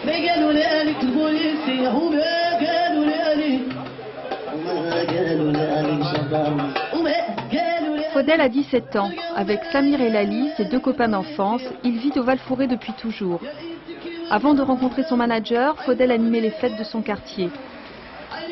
ما قالوا لي البوليسية وما قالوا لي وما قالوا لي شباب وما قالوا لي. Faudel a 17 ans. Avec Samir et Lali, ses deux copains d'enfance, il vit au Val-Fouré depuis toujours. Avant de rencontrer son manager, Faudel animait les fêtes de son quartier.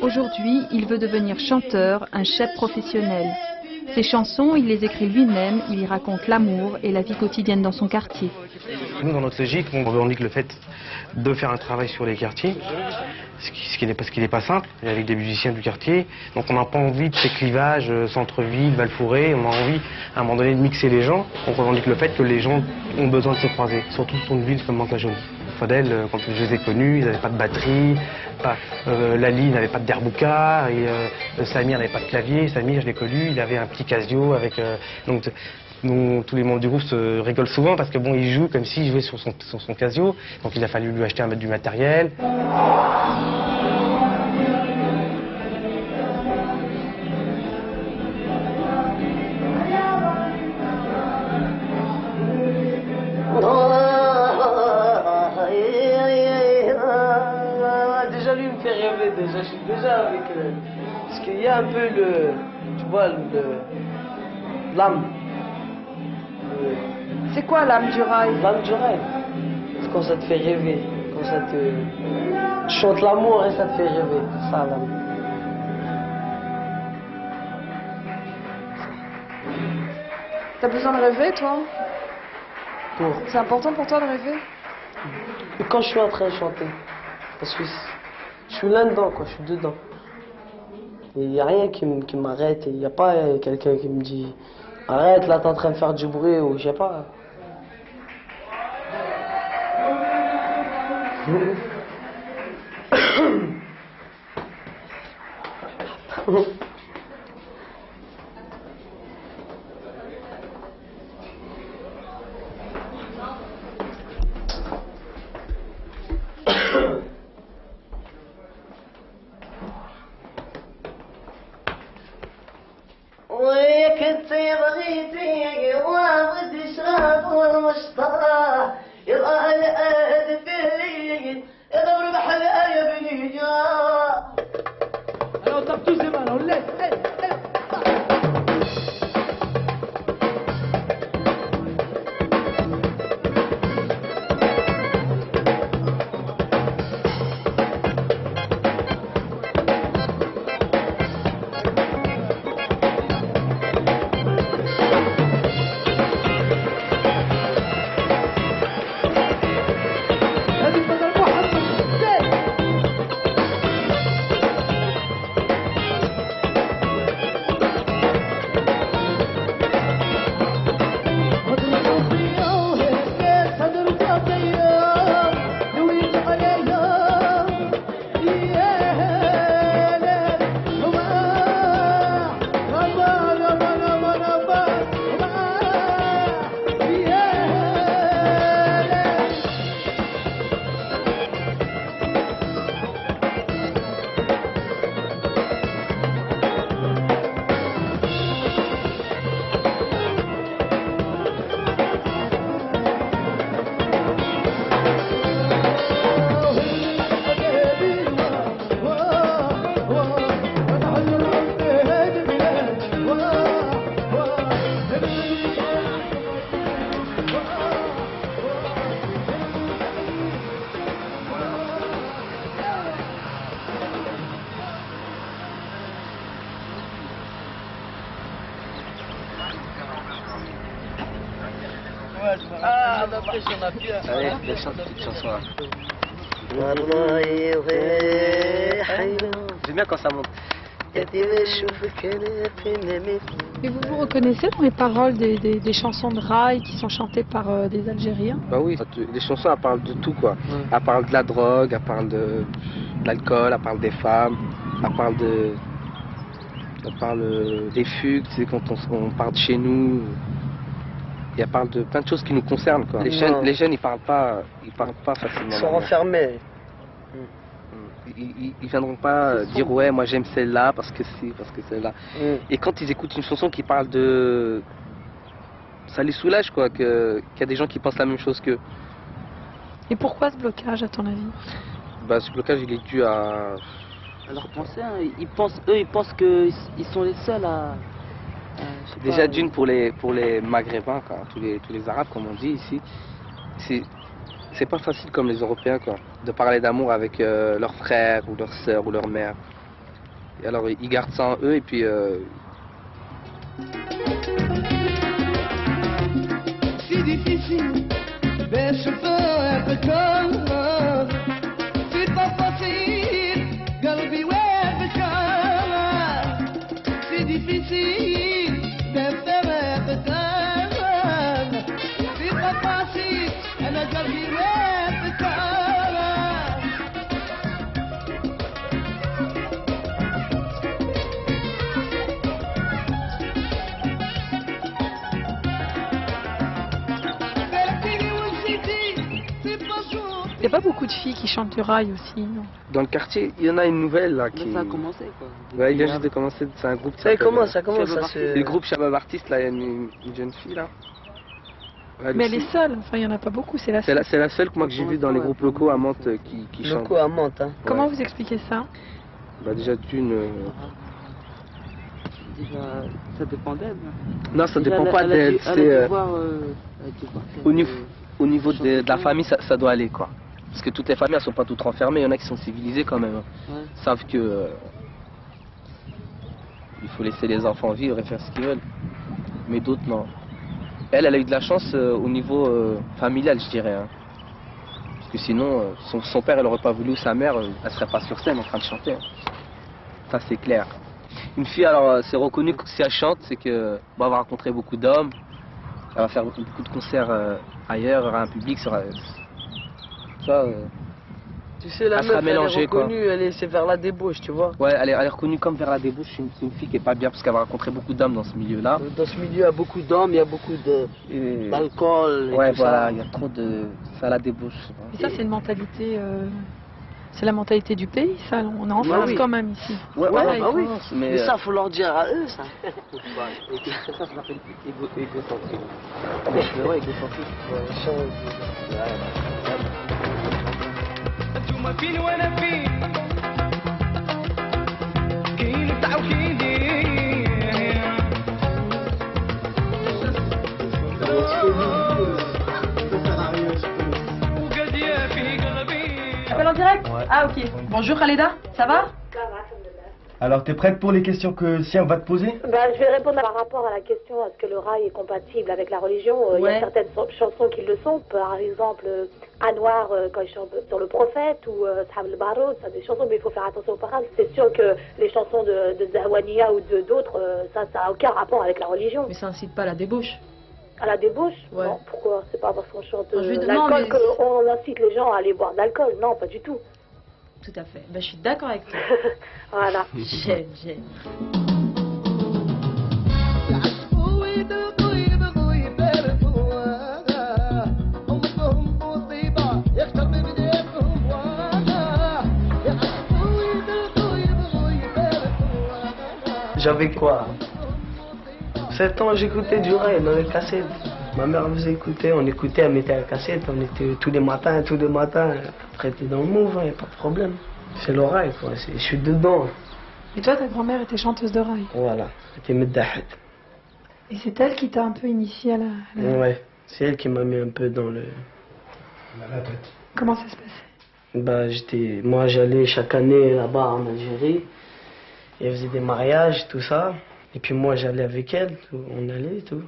Aujourd'hui, il veut devenir chanteur, un chef professionnel. Ses chansons, il les écrit lui-même, il y raconte l'amour et la vie quotidienne dans son quartier. Nous, dans notre CJ, on revendique le fait de faire un travail sur les quartiers, ce qui n'est pas simple, avec des musiciens du quartier. Donc on n'a pas envie de ces clivages centre-ville, Val-Fouré, on a envie à un moment donné de mixer les gens. On revendique le fait que les gens ont besoin de se croiser, surtout sur une ville comme Mantes-la-Jolie. Faudel, quand je les ai connus, ils n'avaient pas de batterie, Lali n'avait pas de derbouka, et Samir n'avait pas de clavier. Samir, je l'ai connu, il avait un petit Casio avec... donc, nous, tous les membres du groupe se rigolent souvent parce que bon, il joue comme s'il jouait sur son Casio, donc il a fallu lui acheter du matériel. Déjà lui me fait rêver, déjà je suis déjà avec parce qu'il y a un peu le, tu vois, l'âme. C'est quoi l'âme du rail? L'âme du rail. C'est quand ça te fait rêver, quand ça te... Tu chantes l'amour et ça te fait rêver, c'est ça l'âme. T'as besoin de rêver, toi? Pour... C'est important pour toi de rêver? Et quand je suis en train de chanter, parce que je suis là-dedans, quoi, je suis dedans. Il n'y a rien qui m'arrête, il n'y a pas quelqu'un qui me dit arrête, là t'es en train de faire du bruit ou je sais pas. وكنت بغيتي قوام تشرب والمشطة يبقى الأهل في الليل يدور بحلقة يا بني أنا طبتو زمان ولا Ah, d'après j'en ai bien. Allez, viens chanter cette chanson-là. J'aime bien quand ça monte. Et vous vous reconnaissez dans les paroles des chansons de rail qui sont chantées par des Algériens? Bah oui, les chansons elles parlent de tout quoi. Elles parlent de la drogue, elles parlent de l'alcool, elles parlent des femmes, elles parlent des fugues, tu sais, quand on part de chez nous. Et elles parlent de plein de choses qui nous concernent quoi. Les jeunes ils parlent pas facilement. Ils sont renfermés. Ils viendront pas dire ouais moi j'aime celle-là parce que c'est parce que celle-là. Et quand ils écoutent une chanson qui parle de, ça les soulage quoi, qu'il y a des gens qui pensent la même chose qu'eux. Et pourquoi ce blocage, à ton avis? Bah, ce blocage, il est dû à... Alors pensez, hein, ils pensent qu'ils sont les seuls à je sais Déjà pas, d'une pour les Maghrébins, quoi, tous les Arabes, comme on dit ici. C'est pas facile comme les Européens, quoi, de parler d'amour avec leurs frères ou leurs sœurs ou leur mère. Et alors ils gardent ça en eux et puis... C'est difficile d'être fort, c'est pas facile, قلبي وين c'est difficile d'être fort, c'est pas facile, أنا قلبي وين Il n'y a pas beaucoup de filles qui chantent du rail aussi, non? Dans le quartier, il y en a une nouvelle là qui... mais ça a commencé quoi. Ouais, il vient juste de commencer, c'est un groupe... Ça commence, ça C'est le groupe Shabab Artiste, là, il y a une jeune fille là. Ouais, Mais elle est seule, enfin il n'y en a pas beaucoup, c'est la C'est seule. la seule que moi que j'ai vue dans les groupes locaux à Mantes qui chante. Locaux à Mantes, hein. Comment Ouais. vous expliquez ça? Bah déjà d'une... Déjà, ça dépend d'elle. Non, ça Déjà, dépend pas elle a d'elle, dû- c'est... elle a dû voir, Au niveau de la famille, ça doit aller quoi. Parce que toutes les familles elles sont pas toutes renfermées, il y en a qui sont civilisées quand même. Hein. Ouais. Ils savent que il faut laisser les enfants vivre et faire ce qu'ils veulent. Mais d'autres non. Elle a eu de la chance au niveau familial, je dirais. Hein. Parce que sinon, son père, elle aurait pas voulu, ou sa mère, elle serait pas sur scène en train de chanter. Hein. Ça c'est clair. Une fille, alors c'est reconnu que si elle chante, c'est que bon, elle va rencontrer beaucoup d'hommes, elle va faire beaucoup de concerts ailleurs, il y aura un public, ça, Tu sais, la Elle sera meuf, elle est mélangée, quoi. reconnue, c'est vers la débauche, tu vois. ouais, elle est reconnue comme vers la débauche. C'est une fille qui est pas bien parce qu'elle va rencontrer beaucoup d'hommes dans ce milieu-là. Dans ce milieu, il y a beaucoup d'hommes, il y a beaucoup d'alcool. Ouais, tout voilà, ça. il y a trop de... C'est à la débauche. Et ça, c'est une mentalité. C'est la mentalité du pays, ça. On est en France oui. quand même ici. Ouais, Ouais, ouais, bah oui. mais Mais ça, faut leur dire à eux, ça. ça s'appelle égocentrisme. Mais ouais, égocentrisme. انتوما فين وانا فين كاين بتاع وكاين وقد يا في قلبي Appel en direct? Ah ok. Bonjour Khaleda, ça va? Alors, t'es prête pour les questions que Siam va te poser? Je vais répondre par rapport à la question est-ce que le rail est compatible avec la religion. Il y Ouais. a certaines chansons qui le sont, par exemple Anwar quand il chante sur le prophète ou Sahab al-Baroud, ça des chansons, mais il faut faire attention aux paroles. C'est sûr que les chansons de Zahwania ou d'autres, ça n'a aucun rapport avec la religion. Mais ça incite pas à la débauche. À la débauche Ouais. Non, pourquoi? C'est pas parce qu'on chante Non, je lui demande, l'alcool mais- qu'on incite les gens à aller boire de l'alcool. Non, pas du tout. Tout à fait. Ben, je suis d'accord avec toi. Voilà. J'aime. J'avais quoi? 7 ans, j'écoutais du rail dans les cassettes. Ma mère faisait écouter, on écoutait, elle mettait la cassette, on était tous les matins. Après, t'es dans le move, hein, y a pas de problème. C'est l'oreille, quoi, je suis dedans. Et toi, ta grand-mère était chanteuse de rail. Voilà, c'était Meddahed. Et c'est elle qui t'a un peu initié à la... Ouais, c'est elle qui m'a mis un peu dans le... Comment ça se passait? Bah, moi, j'allais chaque année là-bas en Algérie. Et elle faisait des mariages, tout ça. Et puis moi, j'allais avec elle, on allait et tout.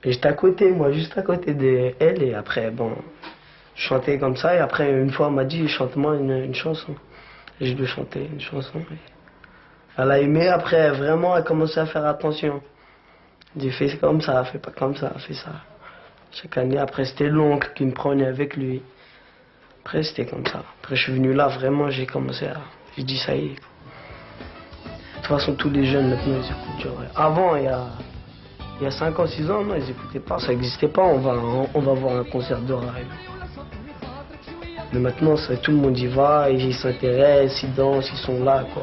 Et j'étais à côté, moi, juste à côté d'elle. Et après, bon, je chantais comme ça. Et après, une fois, elle m'a dit, chante-moi une chanson. Et je lui chantais une chanson. Et elle a aimé. Après, vraiment, elle a commencé à faire attention. J'ai fait comme ça, fais pas comme ça, fais ça. Chaque année, après, c'était l'oncle qui me prenait avec lui. Après, c'était comme ça. Après, je suis venu là, vraiment, j'ai commencé à... J'ai dit, ça y est. De toute façon, tous les jeunes, maintenant, ils écoutent du rail. Avant, il y a 5 ans, 6 ans, non, ils écoutaient pas. Ça n'existait pas, on va voir un concert de rail. Mais maintenant, tout le monde y va, ils s'intéressent, ils dansent, ils sont là, quoi.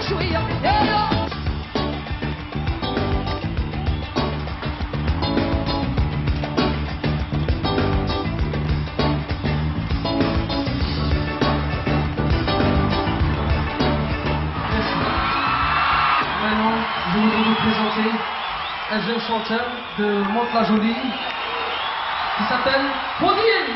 شوية présenter un jeune chanteur de Mantes-la-Jolie qui s'appelle Faudil.